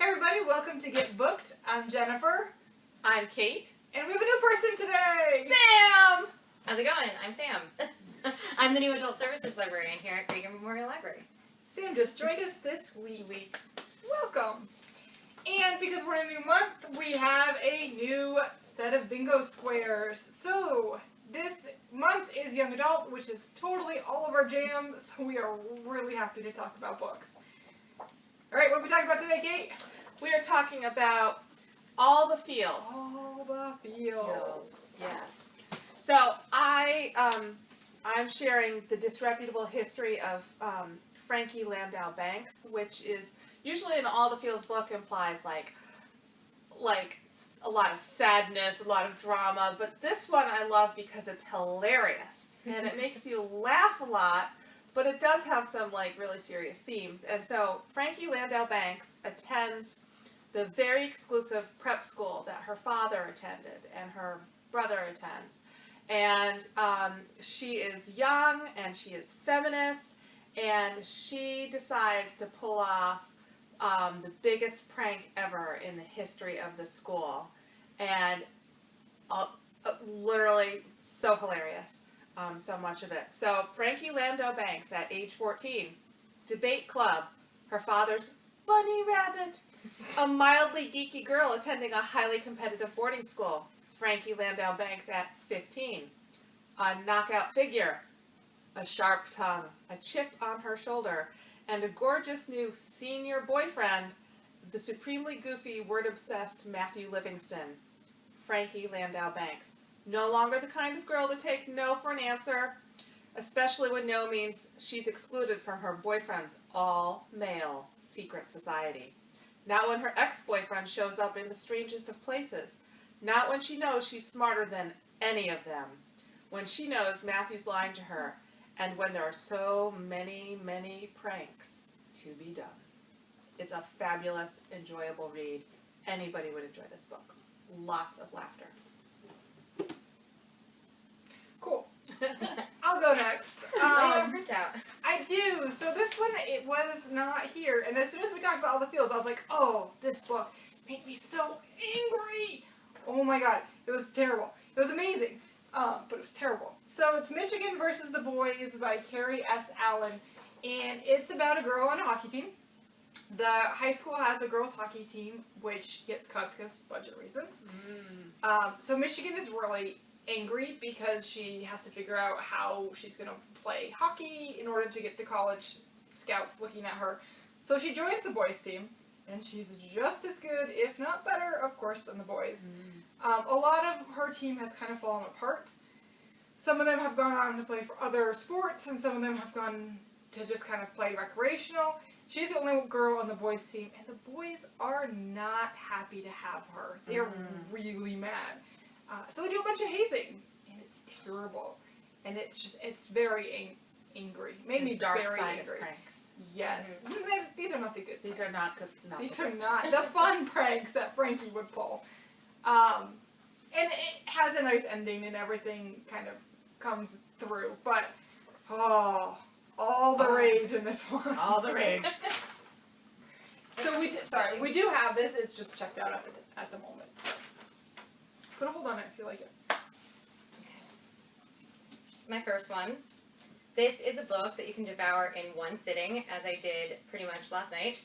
Hey everybody, welcome to Get Booked. I'm Jennifer. I'm Kate. And we have a new person today! Sam! How's it going? I'm Sam. I'm the new Adult Services Librarian here at Cregan Memorial Library. Sam just joined us this week. Welcome! And because we're in a new month, we have a new set of bingo squares. So, this month is Young Adult, which is totally all of our jam, so we are really happy to talk about books. Alright, what are we talking about today, Kate? We are talking about all the feels. All the feels. Yes. So I'm sharing the disreputable history of Frankie Landau-Banks, which is usually in all the feels book implies like a lot of sadness, a lot of drama. But this one I love because it's hilarious and it makes you laugh a lot. But it does have some really serious themes. And so Frankie Landau-Banks attends the very exclusive prep school that her father attended and her brother attends. And she is young and she is feminist and she decides to pull off the biggest prank ever in the history of the school. And literally so hilarious. So much of it. So Frankie Landau-Banks at age 14, debate club, her father's bunny rabbit, a mildly geeky girl attending a highly competitive boarding school. Frankie Landau-Banks at 15, a knockout figure, a sharp tongue, a chip on her shoulder, and a gorgeous new senior boyfriend, the supremely goofy, word-obsessed Matthew Livingston. Frankie Landau-Banks. No longer the kind of girl to take no for an answer, especially when no means she's excluded from her boyfriend's all-male secret society. Not when her ex-boyfriend shows up in the strangest of places. Not when she knows she's smarter than any of them. When she knows Matthew's lying to her, and when there are so many, many pranks to be done. It's a fabulous, enjoyable read. Anybody would enjoy this book. Lots of laughter. Cool. I'll go next. You have a printout. I do. So this one, it was not here. And as soon as we talked about all the feels, I was like, oh, this book made me so angry. Oh my god. It was terrible. It was amazing. But it was terrible. So it's Michigan versus the Boys by Carrie S. Allen. And it's about a girl on a hockey team. The high school has a girls' hockey team, which gets cut because of budget reasons. So Michigan is really angry because she has to figure out how she's going to play hockey in order to get the college scouts looking at her. So she joins the boys team, and she's just as good, if not better, of course, than the boys. A lot of her team has kind of fallen apart. Some of them have gone on to play for other sports, and some of them have gone to just kind of play recreational. She's the only girl on the boys team, and the boys are not happy to have her. They're really mad. So they do a bunch of hazing, and it's terrible. And it's very angry. Made me dark very side angry. Of pranks. Yes. These are not the good These pranks. are not good. These are not the fun pranks that Frankie would pull. And it has a nice ending, and everything kind of comes through. But, all the rage in this one. All the rage. So we do have this. It's just checked out at the moment. Put a hold on it if you like it. My first one. This is a book that you can devour in one sitting, as I did pretty much last night.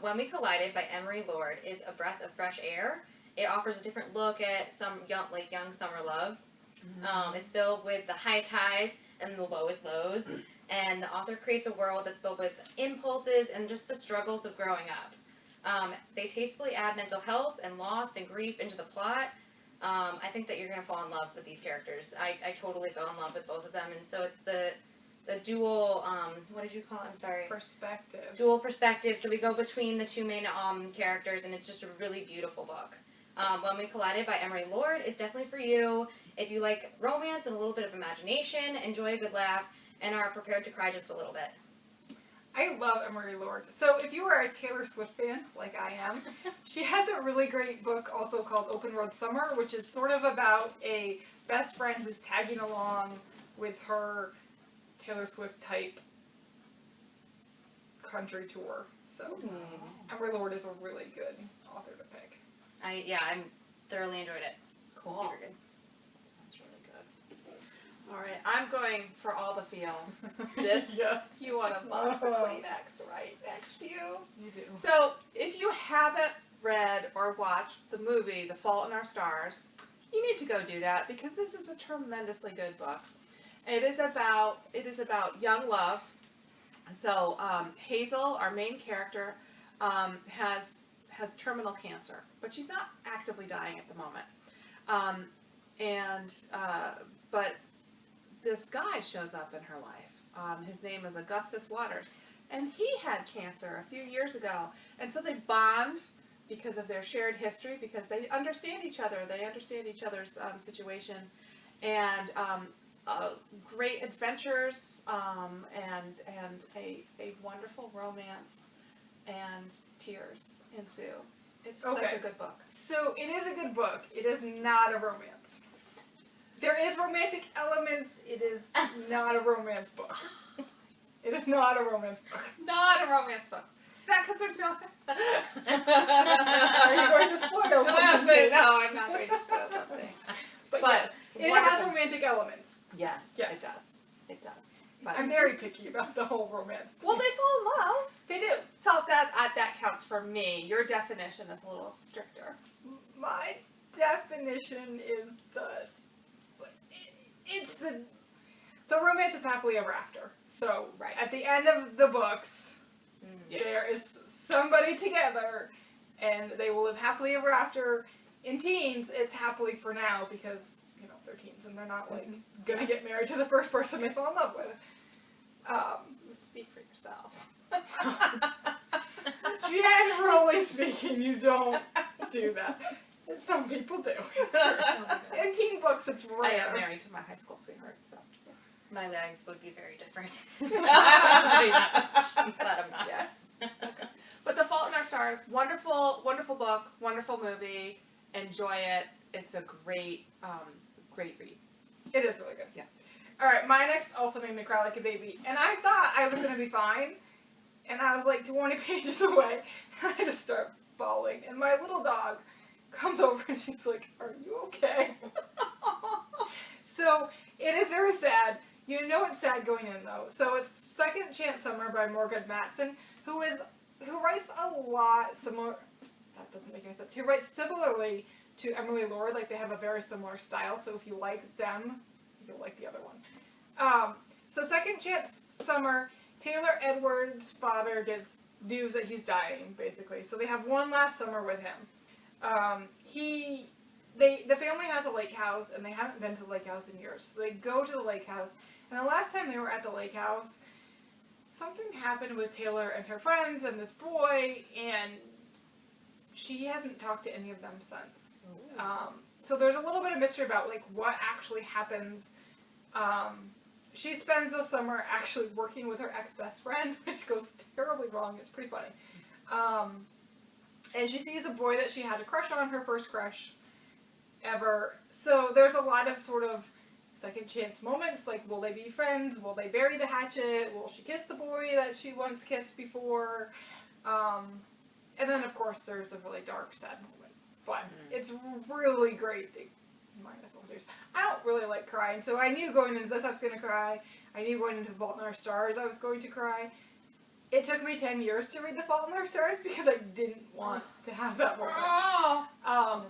When We Collided by Emery is a breath of fresh air. It offers a different look at some young summer love. It's filled with the highest highs and the lowest lows. And the author creates a world that's filled with impulses and just the struggles of growing up. They tastefully add mental health and loss and grief into the plot. I think that you're going to fall in love with these characters. I totally fell in love with both of them. And so it's the dual, what did you call it? I'm sorry. Perspective. Dual perspective. So we go between the two main characters, and it's just a really beautiful book. When We Collided by Emery is definitely for you. If you like romance and a little bit of imagination, enjoy a good laugh, and are prepared to cry just a little bit. I love Emery Lord. So if you are a Taylor Swift fan, like I am, she has a really great book also called Open Road Summer, which is sort of about a best friend who's tagging along with her Taylor Swift type country tour. So Emery Lord is a really good author to pick. I thoroughly enjoyed it. Cool. Super good. That's really good. All right, I'm going for all the feels. This, Yes. you want a box of Kleenex right next to you. You do. So, if you haven't read or watched the movie The Fault in Our Stars, you need to go do that because this is a tremendously good book. It is about young love. So Hazel, our main character, has terminal cancer, but she's not actively dying at the moment. But this guy shows up in her life. His name is Augustus Waters, and he had cancer a few years ago, and so they bond because of their shared history, because they understand each other. They understand each other's situation, and great adventures, and a wonderful romance, and tears ensue. It's such a good book. So it is a good book. It is not a romance. There is romantic elements. It is not a romance book. It is not a romance book. Not a romance book. Is that because there's no... Are you going to spoil something? No, I'm not going to spoil something. But But yes, it has romantic elements. Yes, Yes. it does. It does. But I'm very picky about the whole romance thing. well, they fall in love. They do. So that counts for me. Your definition is a little stricter. My definition is so romance is happily ever after. So Right. at the end of the books, Yes. there is somebody together, and they will live happily ever after. In teens, it's happily for now because they're teens and they're not like gonna get married to the first person they fall in love with. Speak for yourself. Generally speaking, you don't do that. Some people do. It's true. In teen books, it's I rare. am married to my high school sweetheart, so yes. My life would be very different. Yes. I'm glad I'm not. Okay. But The Fault in Our Stars, wonderful, wonderful book, wonderful movie. Enjoy it. It's a great read. It is really good. Yeah. All right, my next also made me cry like a baby, and I thought I was gonna be fine, and I was like 20 pages away, and I just start bawling, and my little dog comes over and she's like, "Are you okay?" So it is very sad. You know it's sad going in though. So it's Second Chance Summer by Morgan Matson, who writes a lot similar. That doesn't make any sense. Who writes similarly to Emery Lord, like they have a very similar style. So if you like them, you'll like the other one. So Second Chance Summer, Taylor Edwards' father gets news that he's dying, basically. So they have one last summer with him. The family has a lake house, and they haven't been to the lake house in years. So they go to the lake house, and the last time they were at the lake house, something happened with Taylor and her friends and this boy, and she hasn't talked to any of them since. So there's a little bit of mystery about like what actually happens. She spends the summer actually working with her ex-best friend, which goes terribly wrong. It's pretty funny. And she sees a boy that she had a crush on, her first crush ever. So there's a lot of sort of second chance moments, like will they be friends? Will they bury the hatchet? Will she kiss the boy that she once kissed before? And then of course there's a really dark, sad moment. But it's really great. Minus all the tears. I don't really like crying, so I knew going into this I was going to cry. I knew going into The Fault in Our Stars I was going to cry. It took me 10 years to read The Fault in Our Stars because I didn't want to have that moment.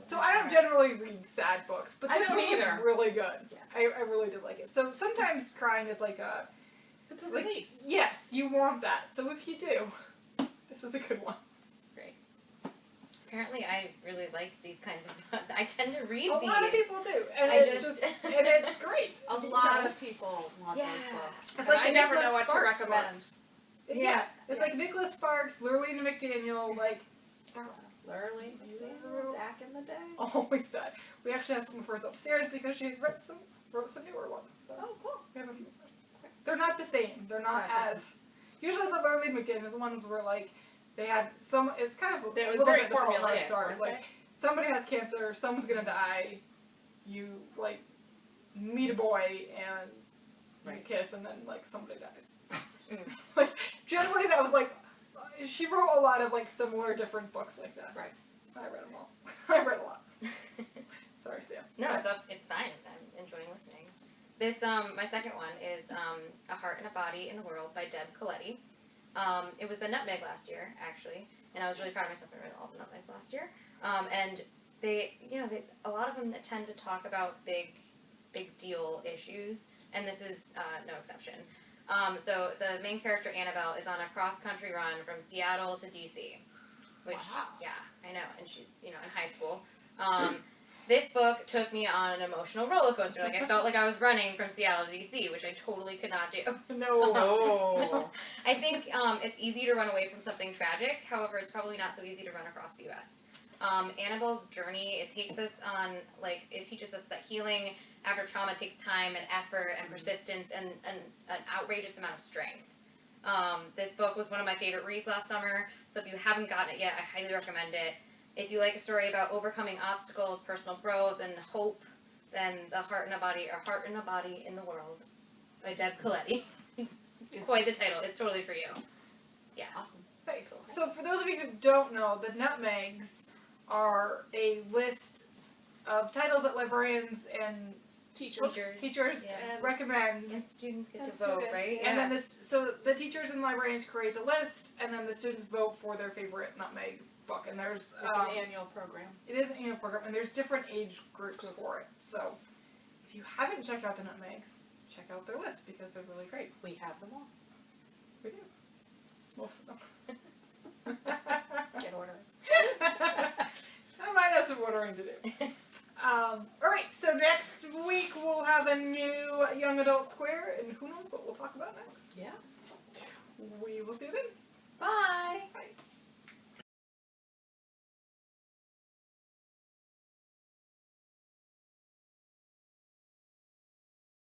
So I don't generally read sad books, but this one was really good. Yeah. I really did like it. So sometimes crying is like a... It's a release. Yes, you want that. So if you do, this is a good one. Great. Apparently I really like these kinds of... I tend to read A these. lot of people do. And I it's just- just... And it's great. A lot of people want those books. It's And like I the never Nicholas know what Sparks to recommend. books. Yeah. It's like Nicholas Sparks, Lurleen McDaniel, like... Lurleen back in the day. Always sad. We actually have some of hers upstairs because she wrote some newer ones. So Oh, cool. we have a few of hers. They're not the same. They're not Right, as... Usually the Lurleen McDaniel, the ones where like, they had some... It's kind of a It was little very bit the Fault in Our formulaic, Stars. weren't Like, somebody has cancer, someone's gonna die, you, like, meet a boy and you kiss and then, like, somebody dies. Like, generally that was, like, she wrote a lot of like similar different books like that. Right. I read them all. I read a lot. Sorry, Sam. No, it's fine. I'm enjoying listening. This, my second one is A Heart and a Body in the World by Deb Caletti. It was a nutmeg last year, actually, and I was really proud of myself. I read all the nutmegs last year. And a lot of them tend to talk about big deal issues, and this is no exception. So the main character, Annabelle, is on a cross-country run from Seattle to D.C., which, yeah, I know, and she's, in high school. This book took me on an emotional roller coaster. Like, I felt like I was running from Seattle to D.C., which I totally could not do. No. I think it's easy to run away from something tragic. However, it's probably not so easy to run across the U.S. Annabelle's journey, it takes us on, it teaches us that healing after trauma takes time and effort and persistence and an outrageous amount of strength. This book was one of my favorite reads last summer, so if you haven't gotten it yet, I highly recommend it. If you like a story about overcoming obstacles, personal growth, and hope, then A Heart and a Body in the World by Deb Caletti. It's quite the title. It's totally for you. Yeah. Awesome. Thanks. So for those of you who don't know, the nutmegs are a list of titles that librarians and teachers Yeah. recommend. And students get And to vote, students, right? And then so the teachers and librarians create the list, and then the students vote for their favorite nutmeg book. And there's It's an annual program. It is an annual program, and there's different age groups for it. So if you haven't checked out the nutmegs, check out their list because they're really great. We have them all. We do. Most of them. Get ordering. I might have some ordering to do. Alright, so next week we'll have a new Young Adult Square, and who knows what we'll talk about next. Yeah. We will see you then.